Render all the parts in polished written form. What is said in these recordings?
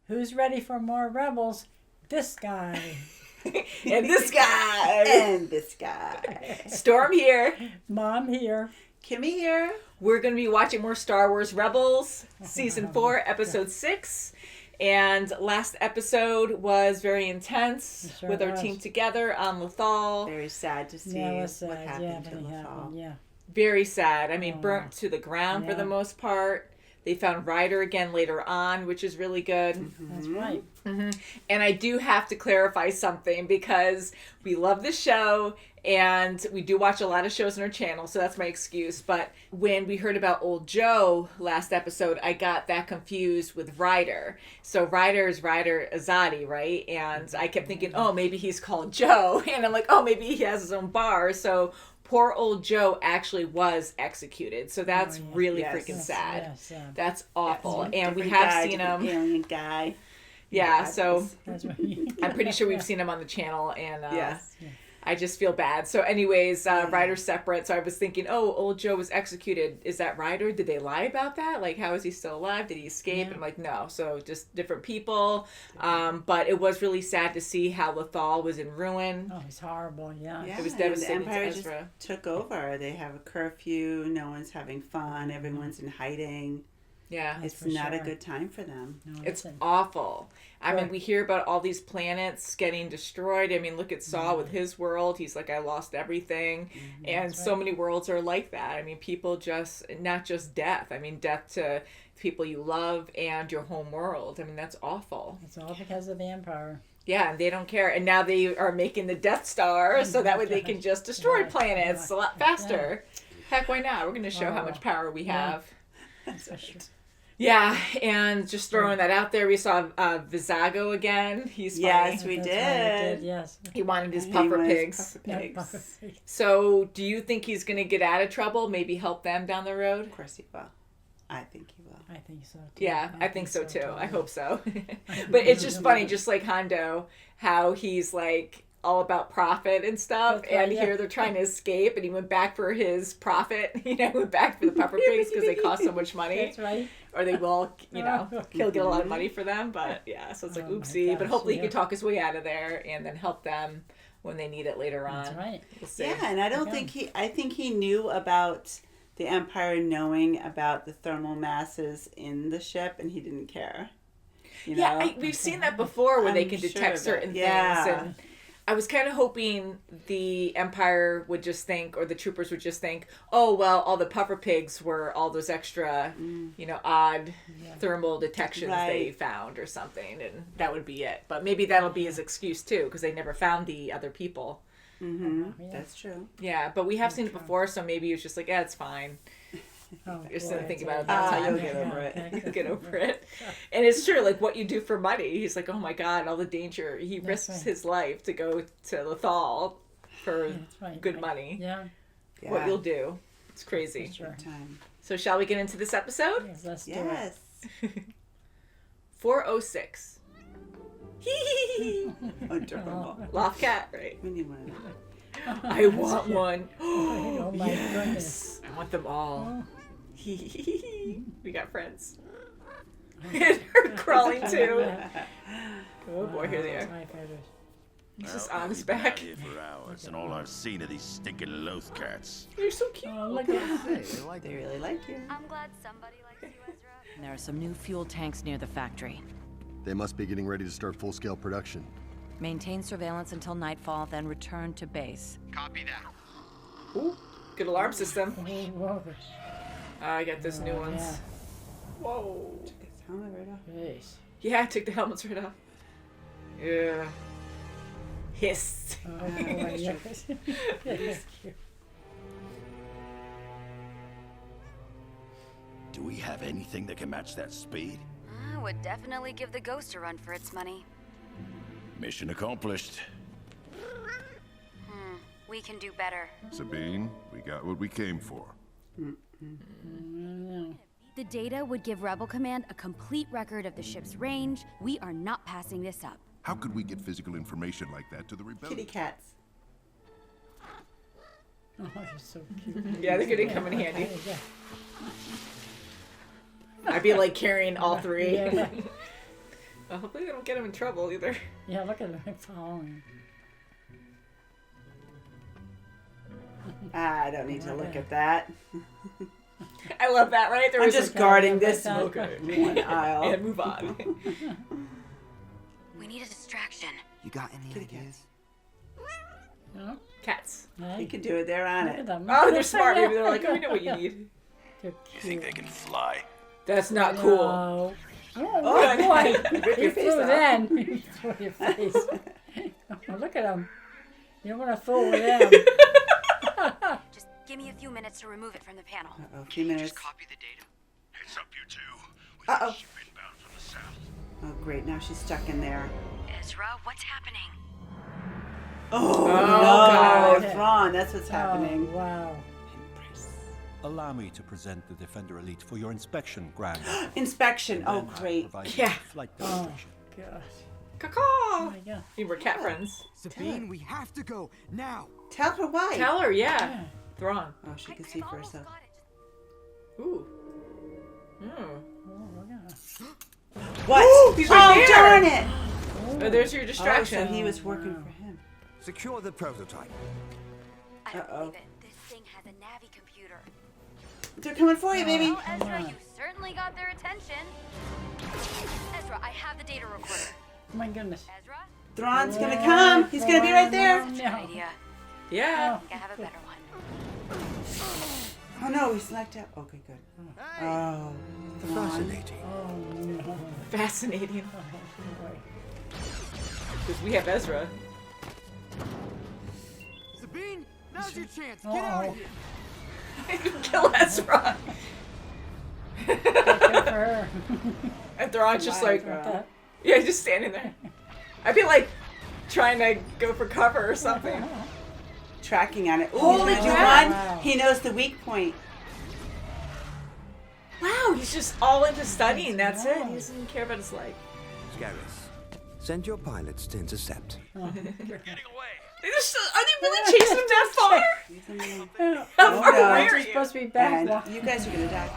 Who's ready for more rebels? This guy. And this guy. And this guy. Storm here. Mom here. Kimmy here. We're going to be watching more Star Wars Rebels, Season 4, Episode 6. And last episode was very intense with our team together on Lothal. Very sad to see what happened to Lothal. Yeah. Very sad. I mean, burnt to the ground for the most part. They found Ryder again later on, which is really good. Mm-hmm. That's right. Mm-hmm. And I do have to clarify something because we love the show and we do watch a lot of shows on our channel, so that's my excuse. But when we heard about Old Joe last episode, I got that confused with Ryder. So Ryder is Ryder Azadi, right? And I kept thinking, oh, maybe he's called Joe. And I'm like, oh, maybe he has his own bar. So poor Old Joe actually was executed. So that's really freaking sad. Yes, that's awful. And we have seen him. Alien guy. Yeah, so I'm pretty sure we've seen him on the channel. And I just feel bad. So anyways, Ryder's separate. So I was thinking, oh, Old Joe was executed. Is that Ryder? Did they lie about that? Like, how is he still alive? Did he escape? And I'm like, no. So just different people. But it was really sad to see how Lothal was in ruin. Oh, it's horrible. Yeah. It was devastating. The Empire to Ezra. just took over. They have a curfew. No one's having fun. Everyone's in hiding. Yeah. It's not a good time for them. No, it's awful. I mean, we hear about all these planets getting destroyed. I mean, look at Saw with his world. He's like, I lost everything. And so many worlds are like that. I mean, people just, not just death. I mean, death to people you love and your home world. I mean, that's awful. It's all because of the Empire. Yeah, and they don't care. And now they are making the Death Star so that way they can just destroy planets a lot faster. Heck, why not? We're going to show how much power we have. That's right. Yeah, and just throwing that out there, we saw Vizago again. He's funny. Yes, we did. Yes. He wanted his puffer pigs. So, do you think he's going to get out of trouble? Maybe help them down the road? Of course he will. I think he will. I think so, too. Yeah, I think so, too. I hope so. But it's just funny, just like Hondo, how he's like all about profit and stuff, and here they're trying to escape, and he went back for his profit, went back for the puffer pigs because they cost so much money. That's right. Or they will, he'll get a lot of money for them, but yeah, so it's like, oopsie, but hopefully he can talk his way out of there and then help them when they need it later on. That's right. We'll see. Yeah, and I think he knew about the Empire knowing about the thermal masses in the ship, and he didn't care. We've seen that before where they can detect certain things, and I was kind of hoping the Empire would just think, or the troopers would just think, oh, well, all the puffer pigs were all those extra, odd thermal detections they found or something, and that would be it. But maybe that'll be his excuse, too, because they never found the other people. Mm-hmm. That's true. Yeah, but we have seen it before, so maybe it's just like, it's fine. Just didn't think about it that time. You'll get over it. Get over it. And it's true, like what you do for money. He's like, oh my God, all the danger. He risks his life to go to Lothal for good money. Yeah. What you'll do. It's crazy. Sure. Time. So shall we get into this episode? Yes, let's do it. 406. Adorable. Loft cat, right? We need one. I want one. Oh my goodness. I want them all. We got friends. And her crawling too. Oh boy, here they are. He's just on his back. Here for hours, and all I've seen are these stinking loath cats. You're so cute. Oh, look at They really like you. I'm glad somebody likes you, Ezra. There are some new fuel tanks near the factory. They must be getting ready to start full-scale production. Maintain surveillance until nightfall, then return to base. Copy that. Ooh, good alarm system. Whoa. I got those new ones. Yeah. Whoa. Took his helmet right off. Nice. Yeah, I took the helmets right off. Yeah. Hiss. Oh, boy, yes. Do we have anything that can match that speed? I would definitely give the Ghost a run for its money. Mission accomplished. We can do better. Sabine, we got what we came for. The data would give Rebel Command a complete record of the ship's range. We are not passing this up. How could we get physical information like that to the rebellion? Kitty cats. Oh, you're so cute. Yeah, they're gonna come in handy. I'd be like carrying all three. Yeah. Well, hopefully they don't get him in trouble either. Yeah, look at him following. I don't need to look at that. I love that, right? There I'm was just like, guarding this okay. one aisle. And move on. We need a distraction. You got any ideas? No? Cats. You Hey, can do it. They're on look at it. them. Oh, they're smart. Maybe they're like, oh, we know what you need. They're You think they can fly? That's not cool. No. Oh, boy. Rip He your face flew off. then. He flew your face. Oh, look at him. You don't want to fool with them. Just give me a few minutes to remove it from the panel. Uh-oh, a few minutes. Copy the data. Heads up, you two. We Uh-oh. got a ship inbound from the south. Oh, great. Now she's stuck in there. Ezra, what's happening? Oh, God. no. Thrawn, that's what's happening. Oh, wow. Allow me to present the Defender Elite for your inspection, Grand. Inspection. Oh, great. Yeah. Flight Oh, demonstration. gosh. Caw-caw. Oh, my God. You were cat friends. Sabine, we have to go now. Tell her why. Tell her, yeah. Yeah. Thrawn. Oh, she can see for herself. Ooh. Mm. Oh, look at him. What? He's right Oh, there. darn it. Oh, there's your Oh, distraction. so he was working for him. Secure the prototype. I don't Uh-oh. believe it. This thing has a Navi computer. They're coming for you, baby. Well, Ezra, you certainly got their attention. Ezra, I have the data recorder. Oh, my goodness. Ezra? Thrawn's gonna come. He's gonna be right there. Oh, Good no. idea. Yeah. I think I have a better one. Oh no, he's knocked out. Okay, good. Oh, Thrawn. Fascinating. Oh, no. Fascinating. Oh, boy. Because we have Ezra. Sabine, now's your chance. Get Uh-oh. out of here. Kill Ezra. Good for her. And Thrawn's just like, Thrawn. yeah, just standing there. I'd be like trying to go for cover or something. Tracking on it. Ooh, Holy he's gonna do crap. one. Wow. He knows the weak point. Wow, he's just all into studying. That's it. He doesn't care about his life. Scaris, send your pilots to intercept. Getting away. They just, are they really chasing him that far? He's in the- Oh, How far no. away are you're you? supposed to be back. And now. you guys are gonna die.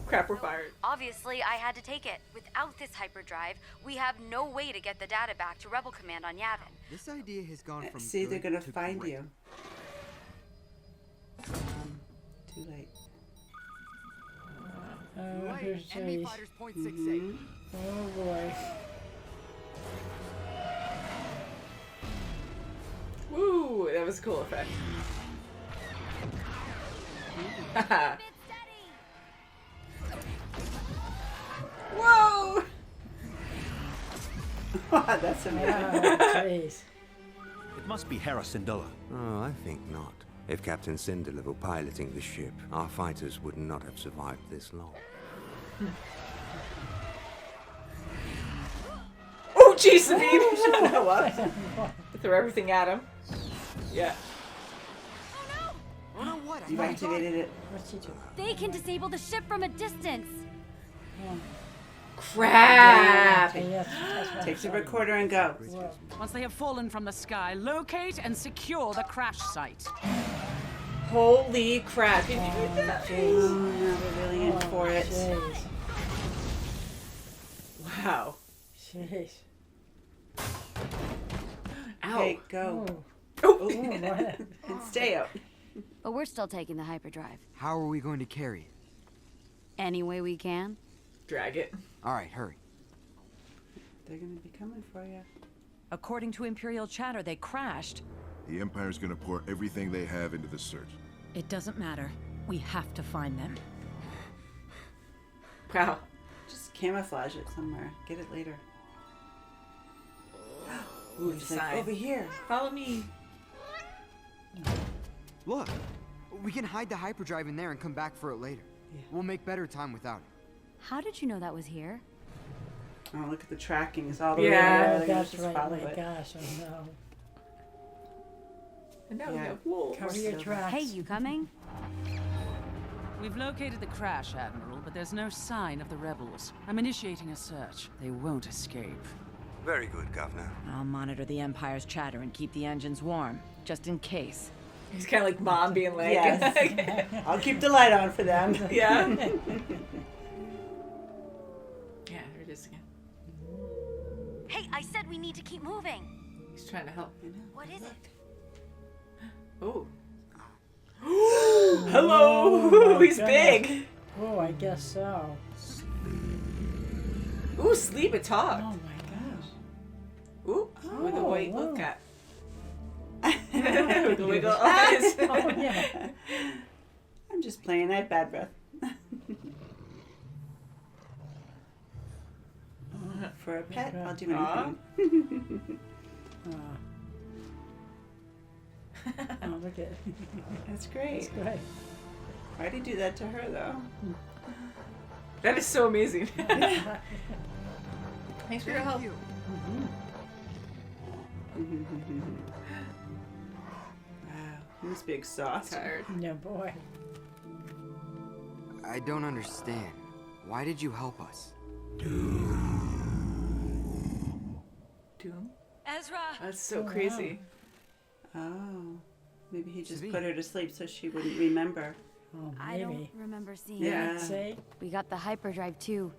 Crap, we're fired. Obviously, I had to take it. Without this hyperdrive, we have no way to get the data back to Rebel Command on Yavin. This idea has gone from See, they're good gonna to find great. you. Too late. Oh, here's Enemy Chase. fighters point 6-8. Oh, boy. Woo, that was a cool effect. Haha. Whoa! That's amazing. Oh, jeez. It must be Hera Syndulla. Oh, I think not. If Captain Syndulla were piloting the ship, our fighters would not have survived this long. Oh, jeez, Sabine! Go up. Throw everything at him. Yeah. Oh no, what? You activated it. What's she doing? They can disable the ship from a distance. Crap! Okay, yes, that's what Take I'm the saying. recorder and go. Whoa. Once they have fallen from the sky, locate and secure the crash site. Holy crap. Did you do that? Oh, no, we're really in for it. Jeez. Wow. Jeez. Ow. Okay, go. Oh. Oh. Ooh, what? And stay out. But we're still taking the hyperdrive. How are we going to carry it? Any way we can. Drag it. All right, hurry. They're gonna be coming for you. According to Imperial chatter, they crashed. The Empire's gonna pour everything they have into the search. It doesn't matter. We have to find them. Wow. Just camouflage it somewhere. Get it later. Ooh, He's like, sign. over here. Follow me. Look, we can hide the hyperdrive in there and come back for it later. Yeah. We'll make better time without it. How did you know that was here? Oh, look at the trackings all the way Yeah. over there. Oh, They're gonna that's just right. follow My it. gosh, oh no. And now we Yeah. have wolves. Cover your tracks. Hey, you coming? We've located the crash, Admiral, but there's no sign of the rebels. I'm initiating a search. They won't escape. Very good, Governor. I'll monitor the Empire's chatter and keep the engines warm, just in case. He's kind of like mom being like, Yes. I'll keep the light on for them. yeah. Yeah, there it is again. Hey, I said we need to keep moving. He's trying to help. What is it? Oh. Hello. Oh, my He's goodness. big. Oh, I guess so. Ooh, sleep and talk. Oh my gosh. Ooh, with a white whoa. wolf cat. With the wiggle eyes. Oh, yeah. I'm just playing. I have bad breath. For a pet, I'll do anything. Oh, look at it. That's great. That's great. Why'd he do that to her, though? That is so amazing. Thanks for your help. Wow, he must be exhausted. Tired. Yeah, boy. I don't understand. Why did you help us? Doom? Ezra! That's so crazy. Oh, maybe he just put her to sleep so she wouldn't remember. Oh, I don't maybe. remember seeing Yeah. it. See? We got the hyperdrive too.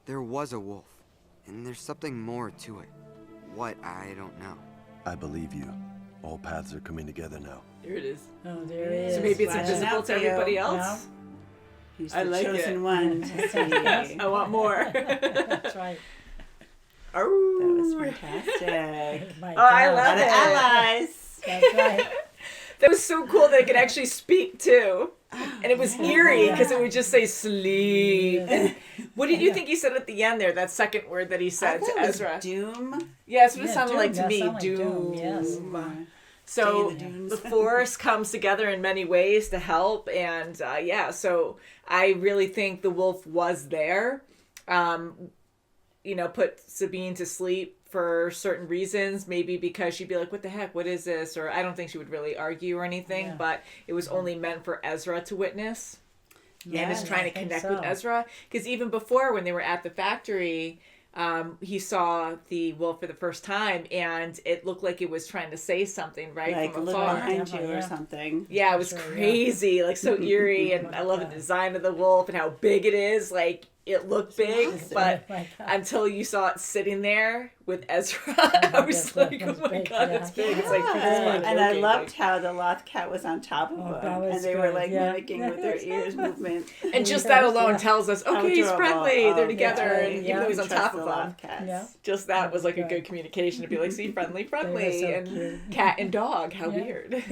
There was a wolf, and there's something more to it. What? I don't know. I believe you. All paths are coming together now. There it is. Oh, there it is. So maybe it's Flashing invisible out to for you. everybody else? He's I the like chosen it. one to see. I want more. That's right. That was fantastic. My Oh, I God. love it. Allies. That's right. That was so cool that it could actually speak too. And it was eerie because it would just say sleep. And what did you think he said at the end there? That second word that he I said thought to it was Ezra. Doom. Yeah, that's what it Yeah, sounded doom. like to That me. sounded like Doom. doom, yes. So Day in the dunes. the force comes together in many ways to help, and so I really think the wolf was there. Put Sabine to sleep for certain reasons, maybe because she'd be like, what the heck, what is this? Or I don't think she would really argue or anything, but it was only meant for Ezra to witness. And is trying to connect with Ezra. Because even before, when they were at the factory, he saw the wolf for the first time, and it looked like it was trying to say something, right? Like a from little afar. behind you or something. Yeah, it was crazy, like so eerie, and I love the design of the wolf and how big it is. Like, it looked big, but until you saw it sitting there with Ezra, I was like, oh my God, it's big. It's like, and I loved how the loth cat was on top of them, and they were like mimicking with their ears movement. And just that alone tells us, okay, he's friendly. They're together, and even though he's on top of them, just that was like a good communication to be like, see, friendly, and cat and dog. How weird.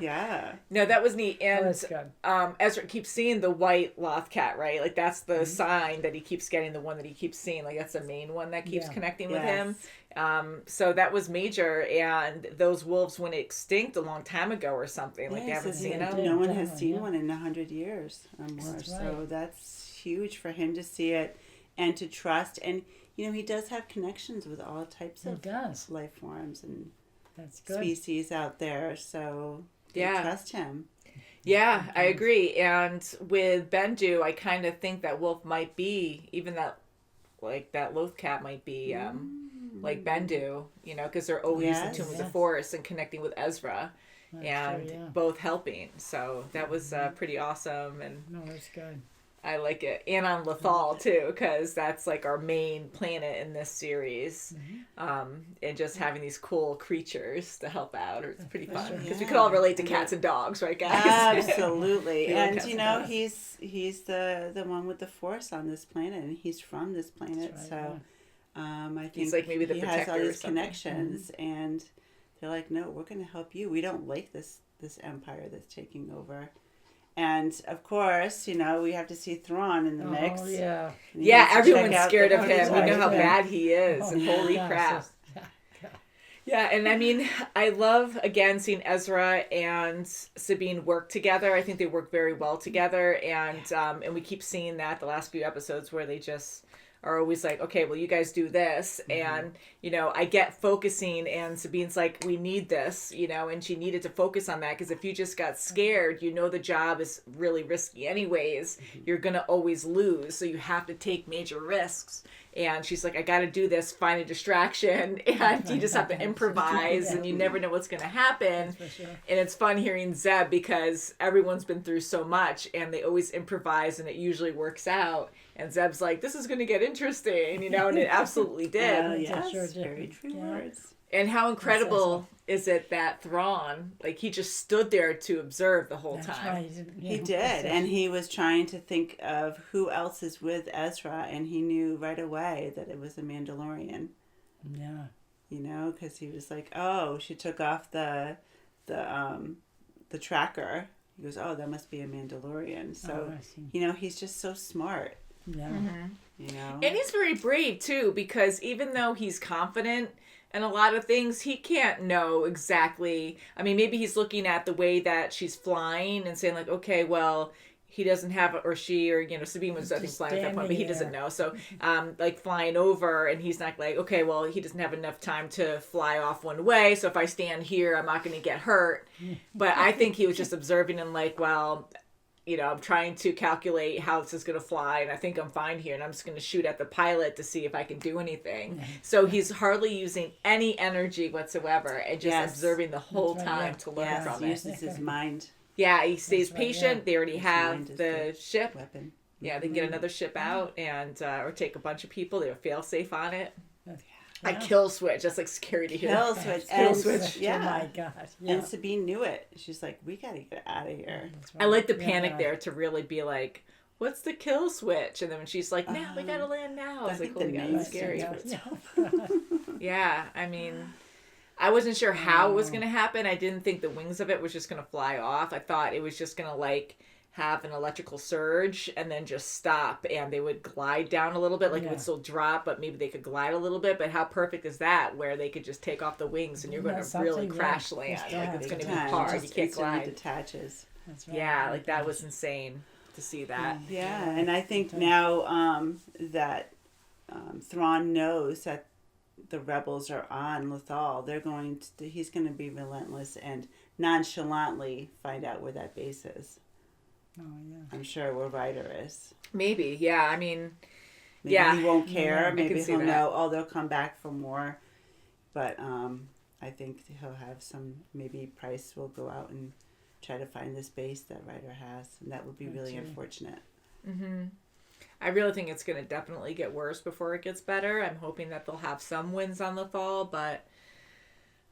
Yeah. No, that was neat. And That's good. Ezra keeps seeing the white loth cat, right? Like that's the sign that he keeps getting, the one that he keeps seeing. Like that's the main one that keeps connecting with him. So that was major, and those wolves went extinct a long time ago or something. Like they haven't seen them. No one has seen one in 100 years or more. That's So right. that's huge for him to see it and to trust. And he does have connections with all types of life forms and That's good. species out there. So they trust him. Yeah, I agree. And with Bendu, I kind of think that wolf might be, even that, like that loth cat might be like Bendu, because they're always in tune with the force and connecting with Ezra. That's true, both helping. So that was pretty awesome. And no, that's good. I like it. And on Lothal too, because that's like our main planet in this series. And just having these cool creatures to help out, it's pretty fun. Because we could all relate to cats and dogs, right, guys? Absolutely. And dogs. he's the one with the force on this planet, and he's from this planet. Right, so I think he's like maybe the he has protector all or these something. connections, and they're like, no, we're going to help you. We don't like this empire that's taking over. And of course, we have to see Thrawn in the mix. Oh, yeah. Yeah, everyone's scared of him. We know how bad he is. Oh, and holy yeah, crap. Yeah, and I mean, I love, again, seeing Ezra and Sabine work together. I think they work very well together. And we keep seeing that the last few episodes where they just are always like, okay, well, you guys do this. And, I get focusing, and Sabine's like, we need this, and she needed to focus on that, because if you just got scared, the job is really risky anyways. You're going to always lose. So you have to take major risks. And she's like, I got to do this, find a distraction, and you just have to improvise, and you never know what's going to happen. Sure. And it's fun hearing Zeb, because everyone's been through so much, and they always improvise, and it usually works out. And Zeb's like, this is going to get interesting, you know, and it absolutely did. Oh, yes, sure did. very true words. And how incredible is it that Thrawn, like, he just stood there to observe the whole That's time. right. He did, and he was trying to think of who else is with Ezra, and he knew right away that it was a Mandalorian. Yeah. You know, because he was like, "Oh, she took off the tracker." He goes, "Oh, that must be a Mandalorian." So, you know, he's just so smart. Yeah. You know, And he's very brave too, because even though he's confident in a lot of things, he can't know exactly. I mean, maybe he's looking at the way that she's flying and saying like, okay, well, he doesn't have, or she, or, you know, Sabine was, I think, flying at that point, but he doesn't know. So, like, flying over, and he's not like, okay, well, he doesn't have enough time to fly off one way, so if I stand here, I'm not going to get hurt. But I think he was just observing and like, well, you know, I'm trying to calculate how this is going to fly, and I think I'm fine here, and I'm just going to shoot at the pilot to see if I can do anything. So he's hardly using any energy whatsoever, and just observing the whole time to learn from it. He uses his mind. Yeah, he stays right, patient. They already His have mind is the ship. Weapon. Yeah, they can get another ship out and or take a bunch of people. They have fail safe on it. A kill switch. That's like scary to hear. Kill switch. Kill And, switch. yeah. Oh my God. Yeah. And Sabine knew it. She's like, "We gotta get out of here." I like the panic there to really be like, "What's the kill switch?" And then when she's like, "No, we gotta land now." I was like, "Holy God, that's scary." Yeah, I mean, I wasn't sure how it was going to happen. I didn't think the wings of it was just going to fly off. I thought it was just going to like have an electrical surge and then just stop, and they would glide down a little bit, like it would still drop, but maybe they could glide a little bit. But how perfect is that, where they could just take off the wings and you're going to really crash land? Like it's going to be hard. You can't glide. Detaches. That's right. Yeah, like that was insane to see that. Yeah, and I think now that Thrawn knows that the rebels are on Lothal, he's going to be relentless and nonchalantly find out where that base is. Oh, yeah. I'm sure where Ryder is. Maybe, yeah. I mean, Maybe he won't care. Yeah, Maybe he'll that. know, oh, they'll come back for more. But I think he'll have maybe Price will go out and try to find this base that Ryder has. And that would be really unfortunate. Mm-hmm. I really think it's going to definitely get worse before it gets better. I'm hoping that they'll have some wins on Lothal, but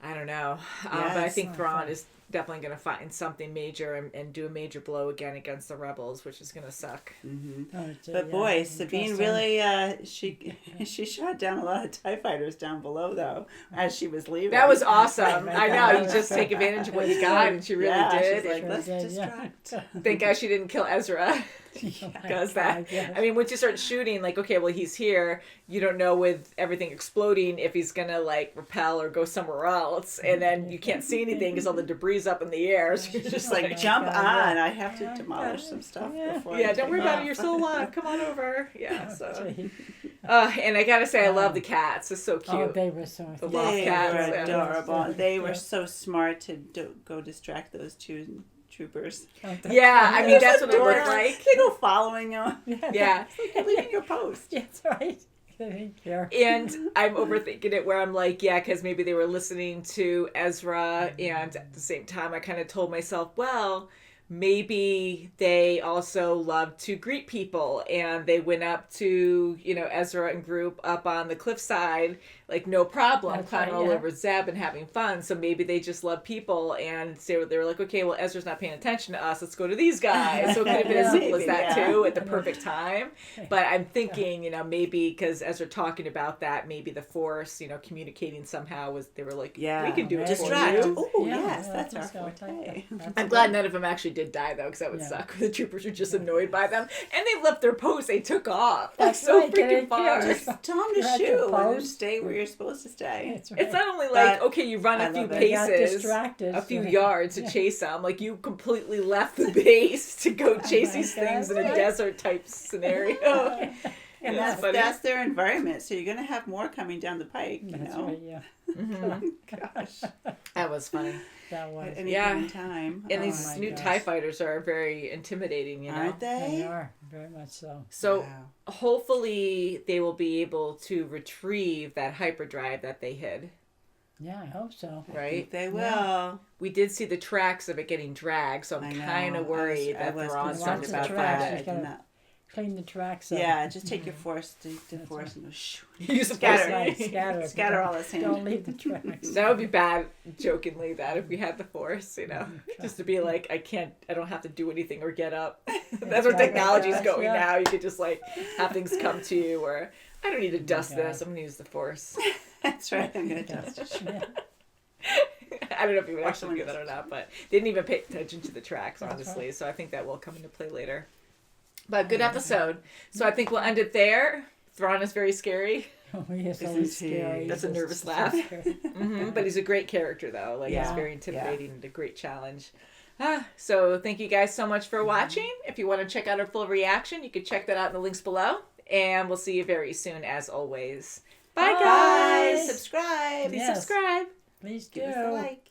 I don't know. But I think Thrawn is definitely going to find something major and do a major blow again against the rebels, which is going to suck. Mm-hmm. But boy, Sabine really, she shot down a lot of TIE fighters down below, though, as she was leaving. That was awesome. I know. You just take advantage of what you got, and she really did. She's like, let's distract. Thank God she didn't kill Ezra. Because that, I mean, once you start shooting, like, okay, well, he's here. You don't know with everything exploding if he's gonna like repel or go somewhere else, and then you can't see anything because all the debris up in the air. So you're just like, jump on! I have to demolish some stuff before. Yeah, don't worry about it. You're still alive. Come on over. Yeah. So, and I gotta say, I love the cats. It's so cute. Oh, they were so the loft cats. They were adorable. They were so smart to go distract those two troopers. Yeah, I mean, that's what it looked like. They go following you. Yeah. It's like you're leaving your post. That's right. And I'm overthinking it where I'm like, yeah, because maybe they were listening to Ezra, and at the same time I kind of told myself, well, maybe they also love to greet people, and they went up to, you know, Ezra and group up on the cliffside, like no problem, climbing all over Zeb and having fun. So maybe they just love people, and they were like, okay, well, Ezra's not paying attention to us, let's go to these guys. So it could have been as simple as that too, at the perfect time. But I'm thinking, you know, maybe because Ezra talking about that, maybe the Force, you know, communicating somehow was, they were like, we can do it distract. for you. Oh, yes, that's our forte. I'm glad none of them actually did die though, because that would suck. The troopers were just annoyed by them, and they left their post. They took off. That's so freaking far. Just tell them to shoot and stay where you're supposed to stay. Right. It's not only like, okay, you run a few paces, a few yards to chase them. Like, you completely left the base to go chase these things in a desert type scenario. And that's their environment. So you're going to have more coming down the pike, you know? Right, yeah. Mm-hmm. Gosh. That was funny. That was. At any given time. And these new TIE fighters are very intimidating, you know? Aren't they? They are, very much so. So hopefully they will be able to retrieve that hyperdrive that they hid. Yeah, I hope so. Right? I think they will. Yeah. We did see the tracks of it getting dragged, so I'm kind of worried that they're on something about that. clean the tracks up. Yeah, just take your force to force and go shoo. Use the Scatter. force. Scatter. Scatter all the sand. Don't leave the tracks. That would be bad, jokingly, that if we had the force, just to be like, I don't have to do anything or get up. That's where technology's going now. You could just like have things come to you, or I don't need to dust this. I'm gonna use the force. That's right. I'm gonna dust it. I don't know if you would actually do that or not, but they didn't even pay attention to the tracks, honestly. So I think that will come into play later. But good episode. So I think we'll end it there. Thrawn is very scary. Oh, yes, he's scary. That's a nervous laugh. But he's a great character, though. Like he's very intimidating and a great challenge. So thank you guys so much for watching. If you want to check out our full reaction, you can check that out in the links below. And we'll see you very soon, as always. Bye, guys. Subscribe. Please subscribe. Please do. Give us a like.